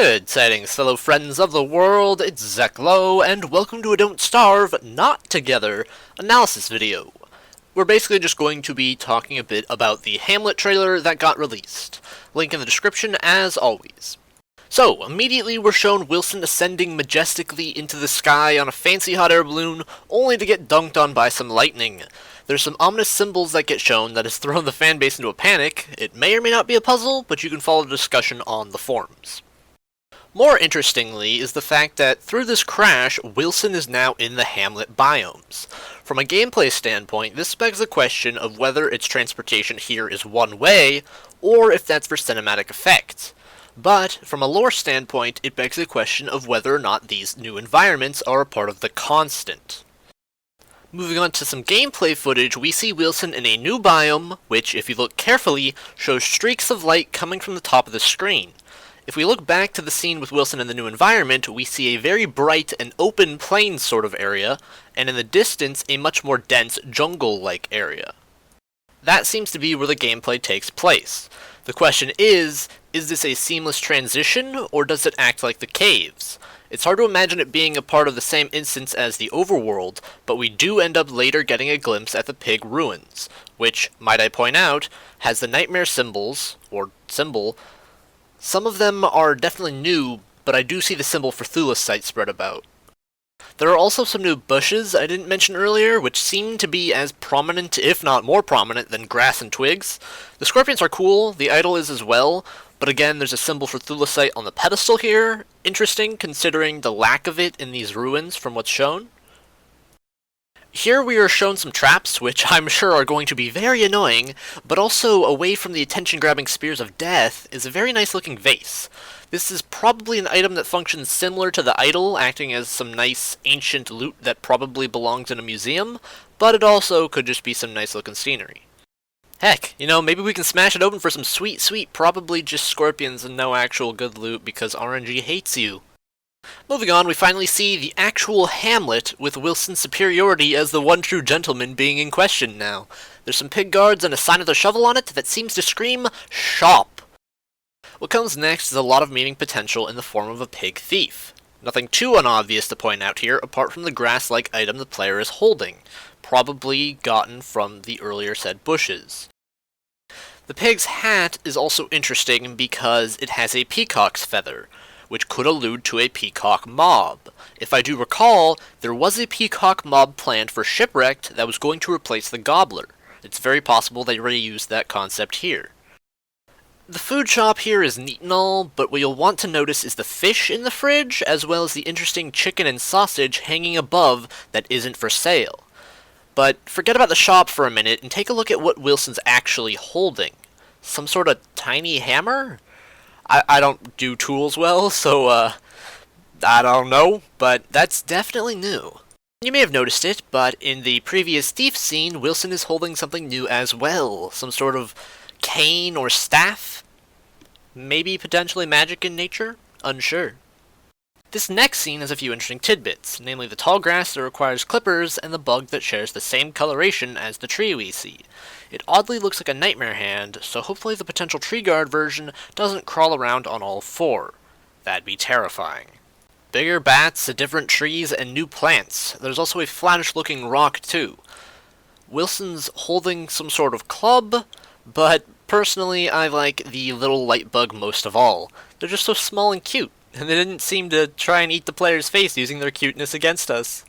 Good tidings, fellow friends of the world, it's Zach Lowe, and welcome to a Don't Starve, Not Together analysis video. We're basically just going to be talking a bit about the Hamlet trailer that got released. Link in the description as always. So, immediately we're shown Wilson ascending majestically into the sky on a fancy hot air balloon, only to get dunked on by some lightning. There's some ominous symbols that get shown that has thrown the fanbase into a panic. It may or may not be a puzzle, but you can follow the discussion on the forums. More interestingly is the fact that through this crash, Wilson is now in the Hamlet biomes. From a gameplay standpoint, this begs the question of whether its transportation here is one way, or if that's for cinematic effect. But, from a lore standpoint, it begs the question of whether or not these new environments are a part of the constant. Moving on to some gameplay footage, we see Wilson in a new biome, which, if you look carefully, shows streaks of light coming from the top of the screen. If we look back to the scene with Wilson in the new environment, we see a very bright and open plain sort of area, and in the distance, a much more dense jungle-like area. That seems to be where the gameplay takes place. The question is this a seamless transition, or does it act like the caves? It's hard to imagine it being a part of the same instance as the overworld, but we do end up later getting a glimpse at the pig ruins, which, might I point out, has the nightmare symbols, or symbol. Some of them are definitely new, but I do see the symbol for Thulecite spread about. There are also some new bushes I didn't mention earlier, which seem to be as prominent, if not more prominent, than grass and twigs. The scorpions are cool, the idol is as well, but again, there's a symbol for Thulecite on the pedestal here. Interesting, considering the lack of it in these ruins from what's shown. Here we are shown some traps, which I'm sure are going to be very annoying, but also away from the attention-grabbing spears of death is a very nice-looking vase. This is probably an item that functions similar to the idol, acting as some nice ancient loot that probably belongs in a museum, but it also could just be some nice-looking scenery. Heck, maybe we can smash it open for some sweet, probably just scorpions and no actual good loot because RNG hates you. Moving on, we finally see the actual Hamlet, with Wilson's superiority as the one true gentleman being in question now. There's some pig guards and a sign with a shovel on it that seems to scream, "Shop!" What comes next is a lot of meaning potential in the form of a pig thief. Nothing too unobvious to point out here, apart from the grass-like item the player is holding, probably gotten from the earlier said bushes. The pig's hat is also interesting because it has a peacock's feather, which could allude to a peacock mob. If I do recall, there was a peacock mob planned for Shipwrecked that was going to replace the gobbler. It's very possible they reused that concept here. The food shop here is neat and all, but what you'll want to notice is the fish in the fridge, as well as the interesting chicken and sausage hanging above that isn't for sale. But forget about the shop for a minute and take a look at what Wilson's actually holding. Some sort of tiny hammer? I don't do tools well, so, I don't know, but that's definitely new. You may have noticed it, but in the previous thief scene, Wilson is holding something new as well. Some sort of cane or staff? Maybe potentially magic in nature? Unsure. This next scene has a few interesting tidbits, namely the tall grass that requires clippers and the bug that shares the same coloration as the tree we see. It oddly looks like a nightmare hand, so hopefully the potential tree guard version doesn't crawl around on all four. That'd be terrifying. Bigger bats, different trees, and new plants. There's also a flattish looking rock too. Wilson's holding some sort of club, but personally I like the little light bug most of all. They're just so small and cute, and they didn't seem to try and eat the player's face using their cuteness against us.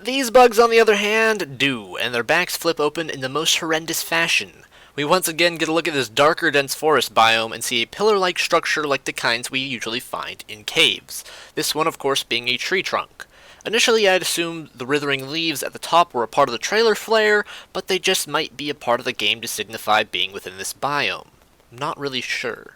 These bugs, on the other hand, do, and their backs flip open in the most horrendous fashion. We once again get a look at this darker, dense forest biome and see a pillar-like structure like the kinds we usually find in caves. This one, of course, being a tree trunk. Initially, I'd assumed the withering leaves at the top were a part of the trailer flare, but they just might be a part of the game to signify being within this biome. I'm not really sure.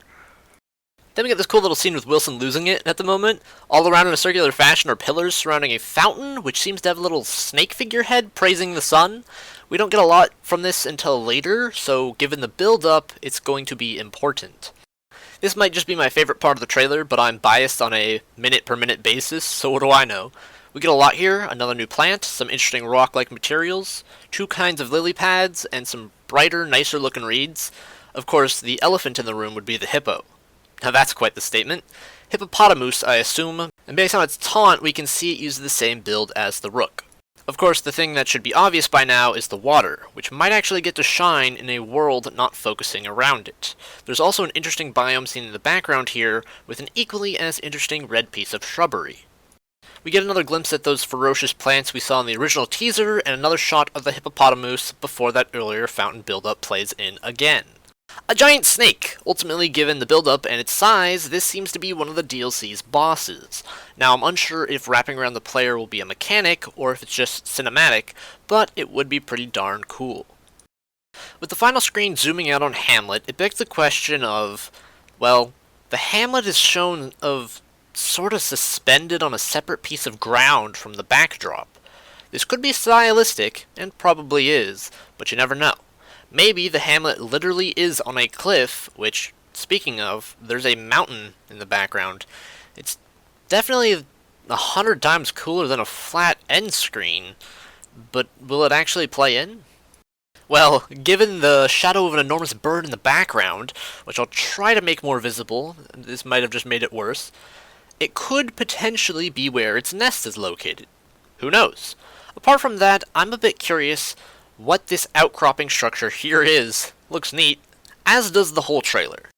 Then we get this cool little scene with Wilson losing it at the moment. All around in a circular fashion are pillars surrounding a fountain, which seems to have a little snake figurehead praising the sun. We don't get a lot from this until later, so given the build-up, it's going to be important. This might just be my favorite part of the trailer, but I'm biased on a minute-per-minute basis, so what do I know? We get a lot here, another new plant, some interesting rock-like materials, 2 kinds of lily pads, and some brighter, nicer-looking reeds. Of course, the elephant in the room would be the hippo. Now that's quite the statement. hippopotamus, I assume, and based on its taunt, we can see it uses the same build as the rook. Of course, the thing that should be obvious by now is the water, which might actually get to shine in a world not focusing around it. There's also an interesting biome scene in the background here, with an equally as interesting red piece of shrubbery. We get another glimpse at those ferocious plants we saw in the original teaser, and another shot of the hippopotamus before that earlier fountain buildup plays in again. A giant snake! Ultimately, given the build-up and its size, this seems to be one of the DLC's bosses. Now, I'm unsure if wrapping around the player will be a mechanic, or if it's just cinematic, but it would be pretty darn cool. With the final screen zooming out on Hamlet, it begs the question of, well, the Hamlet is shown of sort of suspended on a separate piece of ground from the backdrop. This could be stylistic, and probably is, but you never know. Maybe the Hamlet literally is on a cliff, which, speaking of, there's a mountain in the background. It's definitely 100 times cooler than a flat end screen, but will it actually play in? Well, given the shadow of an enormous bird in the background, which I'll try to make more visible, this might have just made it worse, it could potentially be where its nest is located. Who knows? Apart from that, I'm a bit curious what this outcropping structure here is. Looks neat, as does the whole trailer.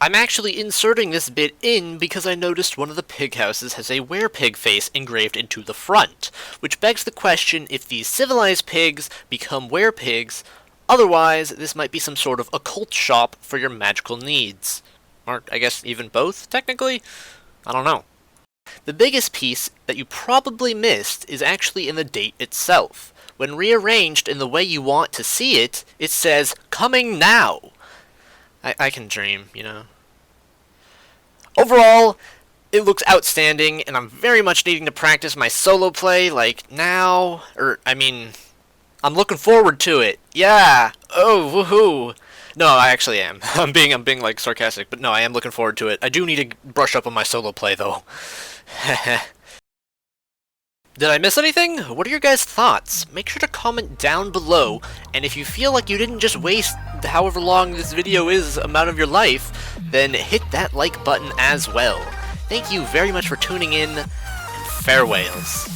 I'm actually inserting this bit in because I noticed one of the pig houses has a werepig face engraved into the front, which begs the question if these civilized pigs become werepigs, otherwise this might be some sort of occult shop for your magical needs. Or I guess even both, technically? I don't know. The biggest piece that you probably missed is actually in the date itself. When rearranged in the way you want to see it, it says, "Coming now!" I can dream, you know. Overall, it looks outstanding, and I'm very much needing to practice my solo play, like, now, I'm looking forward to it. Yeah! Oh, woohoo! No, I actually am. I'm being, like, sarcastic, but no, I am looking forward to it. I do need to brush up on my solo play, though. Did I miss anything? What are your guys' thoughts? Make sure to comment down below, and if you feel like you didn't just waste however long this video is amount of your life, then hit that like button as well. Thank you very much for tuning in, and farewells.